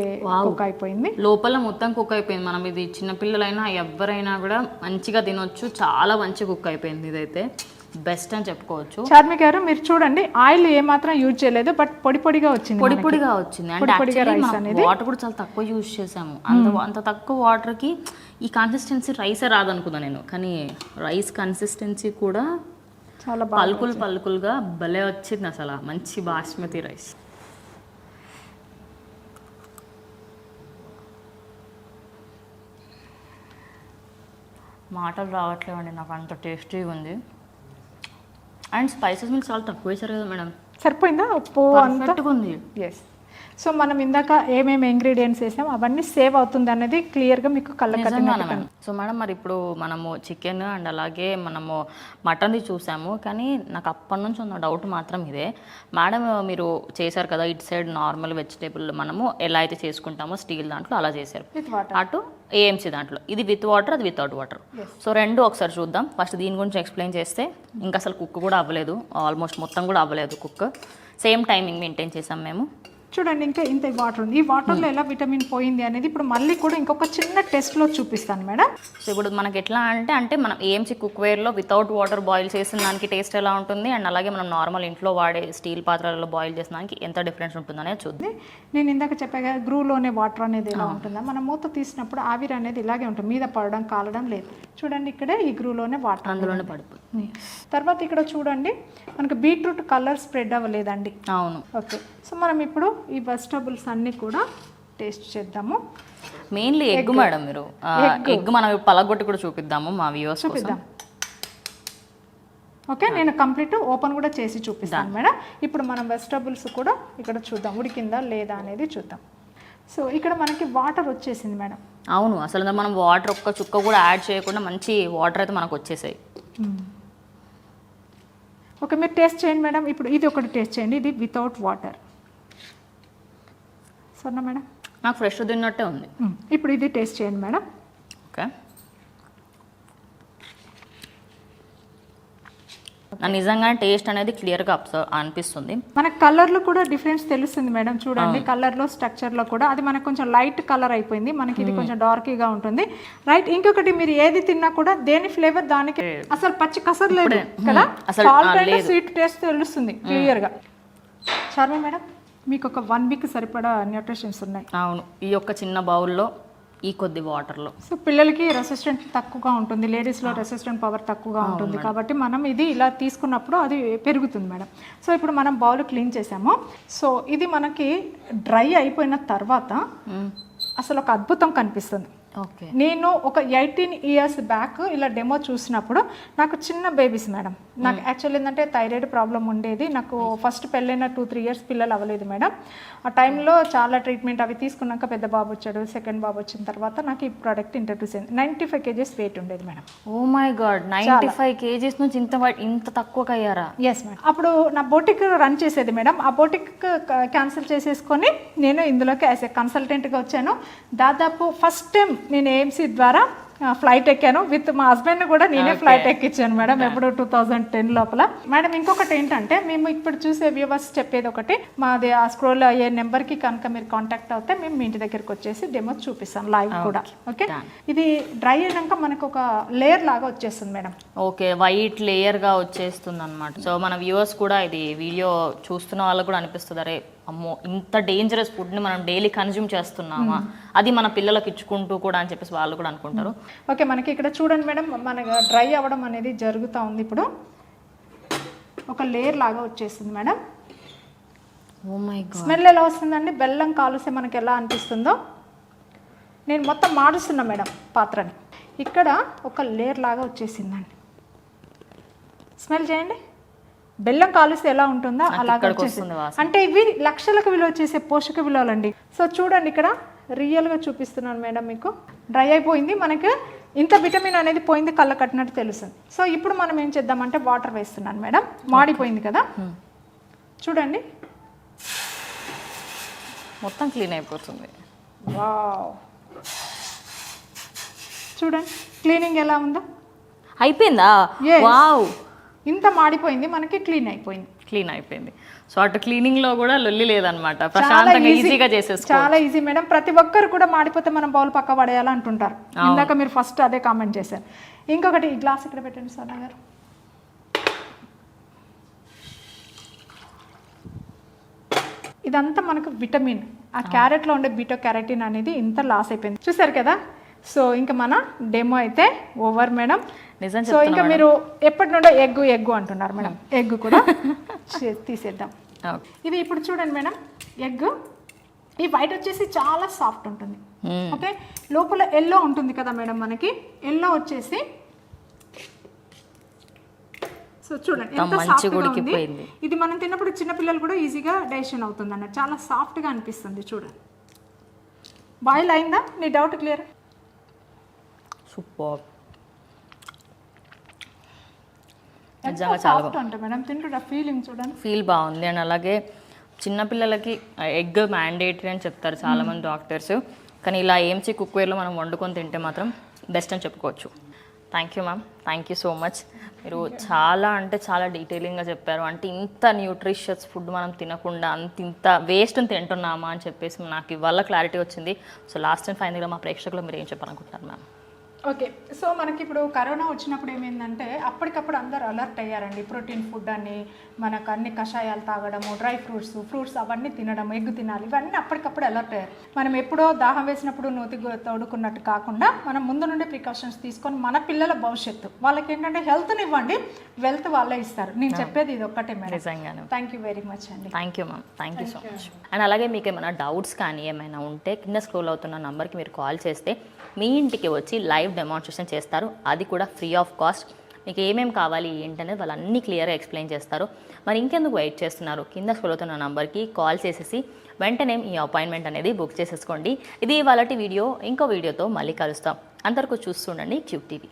కుక్ అయిపోయింది. లోపల మొత్తం కుక్ అయిపోయింది. మనం ఇది చిన్నపిల్లలైనా ఎవరైనా కూడా మంచిగా తినొచ్చు. చాలా మంచి కుక్ అయిపోయింది. ఇదైతే బెస్ట్ అని చెప్పుకోవచ్చు. చార్మి గారు మీరు చూడండి, ఆయిల్ ఏమాత్రం యూజ్ చేయలేదు, బట్ పొడి పొడిగా వచ్చింది, పొడి పొడిగా వచ్చింది. అంటే వాటర్ కూడా చాలా తక్కువ యూజ్ చేసాము. అంత తక్కువ వాటర్కి ఈ కన్సిస్టెన్సీ రైసే రాదనుకున్నా నేను, కానీ రైస్ కన్సిస్టెన్సీ కూడా చాలా పలుకులుగా భలే వచ్చింది. అసలు మంచి బాస్మతి రైస్. మాటలు రావట్లేవండి, నాకు అంత టేస్టీగా ఉంది. అండ్ స్పైసెస్ మీరు చాలా తక్కువ వేసారు కదా మేడం, సరిపోయిందా ఉప్పు అంతా? పర్ఫెక్ట్గా ఉంది. ఎస్. సో మనం ఇందాక ఏమేమి ఇంగ్రీడియంట్స్ వేసాం అవన్నీ సేవ్ అవుతుంది అనేది క్లియర్గా మీకు కళ్ళ. సో మేడం, మరి ఇప్పుడు మనము చికెన్ అండ్ అలాగే మనము మటన్ది చూసాము, కానీ నాకు అప్పటి నుంచి ఉన్న డౌట్ మాత్రం ఇదే. మేడం మీరు చేశారు కదా ఇటు సైడ్ నార్మల్ వెజిటేబుల్ మనము ఎలా అయితే చేసుకుంటామో స్టీల్ దాంట్లో అలా చేశారు, అటు ఏఎంసీ దాంట్లో ఇది విత్ వాటర్, అది వితౌట్ వాటర్. సో రెండు ఒకసారి చూద్దాం. ఫస్ట్ దీని గురించి ఎక్స్ప్లెయిన్ చేస్తే, ఇంకా అసలు కుక్ కూడా అవ్వలేదు, ఆల్మోస్ట్ మొత్తం కూడా అవ్వలేదు కుక్. సేమ్ టైమింగ్ మెయింటైన్ చేసాం మేము. చూడండి, ఇంకా ఇంత వాటర్ ఉంది. ఈ వాటర్లో ఎలా విటమిన్ పోయింది అనేది ఇప్పుడు మళ్ళీ కూడా ఇంకొక చిన్న టెస్ట్లో చూపిస్తాను మేడం. సో ఇప్పుడు మనకి ఎట్లా అంటే మనం ఏఎంసీ కుక్వేర్లో వితౌట్ వాటర్ బాయిల్ చేసిన దానికి టేస్ట్ ఎలా ఉంటుంది, అండ్ అలాగే మనం నార్మల్ ఇంట్లో వాడే స్టీల్ పాత్రలలో బాయిల్ చేసిన దానికి ఎంత డిఫరెన్స్ ఉంటుందనేది చూద్దాం. నేను ఇందాక చెప్పాగా గ్రూలోనే వాటర్ అనేది ఎలా ఉంటుందా, మనం మూత తీసినప్పుడు ఆవిరి అనేది ఇలాగే ఉంటుంది, మీద పడడం కాలడం లేదు. చూడండి ఇక్కడే ఈ గ్రూలోనే వాటర్ అందులోనే పడిపోతుంది. తర్వాత ఇక్కడ చూడండి మనకి బీట్రూట్ కలర్ స్ప్రెడ్ అవ్వలేదండి. అవును. ఓకే, సో మనం ఇప్పుడు ఈ వెజిటబుల్స్ అన్నీ కూడా టేస్ట్ చేద్దాము. మెయిన్లీ ఎగ్ మేడం, మీరు ఎగ్ మనం పలగొట్టి కూడా చూపిద్దాము మా వ్యూవర్స్ చూపిద్దాం. ఓకే, నేను కంప్లీట్ ఓపెన్ కూడా చేసి చూపిస్తాను మేడం. ఇప్పుడు మనం వెజిటబుల్స్ కూడా ఇక్కడ చూద్దాం, ఉడికిందా లేదా అనేది చూద్దాం. సో ఇక్కడ మనకి వాటర్ వచ్చేసింది మేడం. అవును, అసలు మనం వాటర్ ఒక్క చుక్క కూడా యాడ్ చేయకుండా మంచి వాటర్ అయితే మనకు వచ్చేసాయి. ఓకే, మీరు టేస్ట్ చేయండి మేడం. ఇప్పుడు ఇది ఒకటి టేస్ట్ చేయండి, ఇది వితౌట్ వాటర్. సరేనా మేడం? నాకు ఫ్రెష్ తిన్నట్టే ఉంది. ఇప్పుడు ఇది టేస్ట్ చేయండి మేడం. ఓకే, నిజంగా టేస్ట్ అనేది క్లియర్గా అనిపిస్తుంది. మనకు కలర్లో కూడా డిఫరెన్స్ తెలుస్తుంది మేడం. చూడండి కలర్లో స్ట్రక్చర్లో కూడా అది మనకు కొంచెం లైట్ కలర్ అయిపోయింది, మనకి ఇది కొంచెం డార్కీగా ఉంటుంది. రైట్, ఇంకొకటి మీరు ఏది తిన్నా కూడా దేని ఫ్లేవర్ దానికి, అసలు పచ్చి కసర్ లేదు కదా, స్వీట్ టేస్ట్ తెలుస్తుంది క్లియర్గా. చార్మి మేడం, మీకు ఒక 1 వీక్ సరిపడా న్యూట్రిషన్స్ ఉన్నాయి. అవును, ఈ యొక్క చిన్న బౌల్లో ఈ కొద్ది వాటర్లో. సో పిల్లలకి రెసిస్టెంట్ తక్కువగా ఉంటుంది, లేడీస్లో రెసిస్టెంట్ పవర్ తక్కువగా ఉంటుంది, కాబట్టి మనం ఇది ఇలా తీసుకున్నప్పుడు అది పెరుగుతుంది మేడం. సో ఇప్పుడు మనం బౌల్ క్లీన్ చేసాము. సో ఇది మనకి డ్రై అయిపోయిన తర్వాత అసలు ఒక అద్భుతం కనిపిస్తుంది. ఓకే, నేను ఒక 18 ఇయర్స్ బ్యాక్ ఇలా డెమో చూసినప్పుడు నాకు చిన్న బేబీస్ మేడం. నాకు యాక్చువల్ ఏంటంటే థైరాయిడ్ ప్రాబ్లం ఉండేది. నాకు ఫస్ట్ పెళ్ళైన 2-3 ఇయర్స్ పిల్లలు అవ్వలేదు మేడం. ఆ టైంలో చాలా ట్రీట్మెంట్ అవి తీసుకున్నాక పెద్ద బాబు వచ్చాడు, సెకండ్ బాబు వచ్చిన తర్వాత నాకు ఈ ప్రోడక్ట్ ఇంట్రడ్యూస్ అయింది. 95 kgs వెయిట్ ఉండేది madam. Oh my God, 95 kgs నుంచి ఇంత తక్కువగా అయ్యారా? Yes madam. అప్పుడు నా బోటిక్ రన్ చేసేది మేడం. ఆ బోటిక్ క్యాన్సిల్ చేసేసుకొని నేను ఇందులోకి యాజ్ ఏ కన్సల్టెంట్గా వచ్చాను. దాదాపు ఫస్ట్ టైం నేను ఏఎంసీ ద్వారా ఫ్లైట్ ఎక్కాను. విత్ మా హస్బెండ్ కూడా నేనే ఫ్లైట్ ఎక్కించాను మేడం, ఎప్పుడు 2010 లోపల. మేడం ఇంకొకటి ఏంటంటే, మేము ఇప్పుడు చూసే వ్యూవర్స్ చెప్పేది ఒకటి, మాది ఆ స్క్రోల్ అయ్యే నెంబర్కి కనుక మీరు కాంటాక్ట్ అవుతే మేము మీ ఇంటి దగ్గరికి వచ్చేసి డెమో చూపిస్తాం లైవ్ కూడా. ఓకే, ఇది డ్రై అయినాక మనకు ఒక లేయర్ లాగా వచ్చేస్తుంది మేడం. ఓకే, వైట్ లేయర్గా వచ్చేస్తుంది అనమాట. సో మన వ్యూవర్స్ కూడా ఇది వీడియో చూస్తున్న వాళ్ళకు కూడా అనిపిస్తుంది, అరే అమ్మో ఇంత డేంజరస్ ఫుడ్ని మనం డైలీ కన్జ్యూమ్ చేస్తున్నామా, అది మన పిల్లలకు ఇచ్చుకుంటూ కూడా అని చెప్పేసి వాళ్ళు కూడా అనుకుంటారు. ఓకే, మనకి ఇక్కడ చూడండి మేడం, మనకు డ్రై అవ్వడం అనేది జరుగుతూ ఉంది. ఇప్పుడు ఒక లేయర్ లాగా వచ్చేస్తుంది madam. Oh my God, smell ఎలా వస్తుందండి, బెల్లం కాలుస్తే మనకి ఎలా అనిపిస్తుందో. నేను మొత్తం మాడుస్తున్నా మేడం పాత్రని. ఇక్కడ ఒక లేయర్ లాగా వచ్చేసిందండి. స్మెల్ చేయండి, బెల్లం కాలుస్తే ఎలా ఉంటుందో అలాగే వచ్చేసింది. అంటే ఇవి లక్షలకు విలువ చేసే పోషక విలువలండి. సో చూడండి ఇక్కడ రియల్గా చూపిస్తున్నాను మేడం మీకు. డ్రై అయిపోయింది, మనకి ఇంత విటమిన్ అనేది పోయింది, కళ్ళ కట్టినట్టు తెలుస్తుంది. సో ఇప్పుడు మనం ఏం చేద్దామంటే వాటర్ వేస్తున్నాను మేడం. మాడిపోయింది కదా, చూడండి మొత్తం క్లీన్ అయిపోతుంది. వావ్, చూడండి క్లీనింగ్ ఎలా ఉందో. అయిపోయిందా? Yes. వావ్, ఇంత మాడిపోయింది, మనకి క్లీన్ అయిపోయింది. క్లీన్ అయిపోయింది. సో అటు క్లీనింగ్లో కూడా లొల్లి లేదనమాట, ప్రశాంతంగా ఈజీగా చేసేసుకో. చాలా ఈజీ మేడం. ప్రతి ఒక్కరు కూడా మాడిపోతే మనం బౌల్ పక్క పడేయాలి అంటుంటారు. ఇందాక మీరు ఫస్ట్ అదే కామెంట్ చేశారు. ఇంకొకటి, ఈ గ్లాస్ ఇక్కడ పెట్టండి సోనా గారు. ఇదంతా మనకు విటమిన్, ఆ క్యారెట్లో ఉండే బీటో క్యారటిన్ అనేది ఇంత లాస్ అయిపోయింది, చూసారు కదా. సో ఇంకా మన డెమో అయితే ఓవర్ మేడం. నిజం సో ఇంకా మీరు ఎప్పటి నుండో ఎగ్గు అంటున్నారు మేడం, ఎగ్ కూడా తీసేద్దాం. ఇది ఇప్పుడు చూడండి మేడం, ఎగ్ ఈ వైట్ వచ్చేసి చాలా సాఫ్ట్ ఉంటుంది. ఓకే, లోపల ఎల్లో ఉంటుంది కదా మేడం, మనకి ఎల్లో వచ్చేసి సో చూడండి ఎంత సాఫ్ట్గా ఉంది. ఇది మనం తిన్నప్పుడు చిన్నపిల్లలు కూడా ఈజీగా డైజెషన్ అవుతుంది అన్నట్టు, చాలా సాఫ్ట్గా అనిపిస్తుంది. చూడండి, బాయిల్ అయిందా? నీ డౌట్ క్లియర్? సూపర్, నిజంగా చాలా బాగుంటుంది మేడం. తింటున్న ఫీలింగ్ చూడండి, ఫీల్ బాగుంది. అండ్ అలాగే చిన్నపిల్లలకి ఎగ్ మ్యాండేటరీ అని చెప్తారు చాలామంది డాక్టర్స్, కానీ ఇలా ఏఎంసీ కుక్వేర్లో మనం వండుకొని తింటే మాత్రం బెస్ట్ అని చెప్పుకోవచ్చు. Thank you ma'am, thank you so much. మీరు చాలా అంటే చాలా డీటెయిలింగ్గా చెప్పారు. అంటే ఇంత న్యూట్రిషియస్ ఫుడ్ మనం తినకుండా ఇంత వేస్ట్ని తింటున్నామా అని చెప్పేసి నాకు ఇవాళ క్లారిటీ వచ్చింది. సో లాస్ట్ అండ్ ఫైనల్గా మా ప్రేక్షకులు మీరు ఏం చెప్పాలనుకుంటున్నారు మ్యామ్? ఓకే, సో మనకి ఇప్పుడు కరోనా వచ్చినప్పుడు ఏమైందంటే అప్పటికప్పుడు అందరు అలర్ట్ అయ్యారండి. ప్రోటీన్ ఫుడ్ అని, మనకు అన్ని కషాయాలు తాగడము, డ్రై ఫ్రూట్స్ అవన్నీ తినడం, ఎగ్ తినాలి, ఇవన్నీ అప్పటికప్పుడు అలర్ట్ అయ్యారు. మనం ఎప్పుడో దాహం వేసినప్పుడు నూతి తోడుకున్నట్టు కాకుండా మనం ముందు నుండి ప్రికాషన్స్ తీసుకొని మన పిల్లల భవిష్యత్తు వాళ్ళకి ఏంటంటే హెల్త్ని ఇవ్వండి, వెల్త్ వాళ్ళే ఇస్తారు. నేను చెప్పేది ఇది ఒక్కటే మేడం. నిజంగానే. థ్యాంక్ యూ వెరీ మచ్ అండి. Thank you ma'am, thank you so much. And అలాగే మీకు ఏమైనా డౌట్స్ కానీ ఏమైనా ఉంటే కింద స్క్రోల్ అవుతున్న నంబర్కి మీరు కాల్ చేస్తే మీ ఇంటికి వచ్చి లైవ్ డెమాన్స్ట్రేషన్ చేస్తారు, అది కూడా ఫ్రీ ఆఫ్ కాస్ట్. మీకు ఏమేమి కావాలి ఏంటనేది వాళ్ళు అన్నీ క్లియర్గా ఎక్స్ప్లెయిన్ చేస్తారు. మరి ఇంకెందుకు వెయిట్ చేస్తున్నారు? కింద స్క్రోల్ అవుతున్న నంబర్కి కాల్ చేసేసి వెంటనే ఈ అపాయింట్మెంట్ అనేది బుక్ చేసేసుకోండి. ఇది ఇవాళటి వీడియో. ఇంకో వీడియోతో మళ్ళీ కలుస్తాం. అంతవరకు చూస్తుండండి క్యూబ్ టీవీ.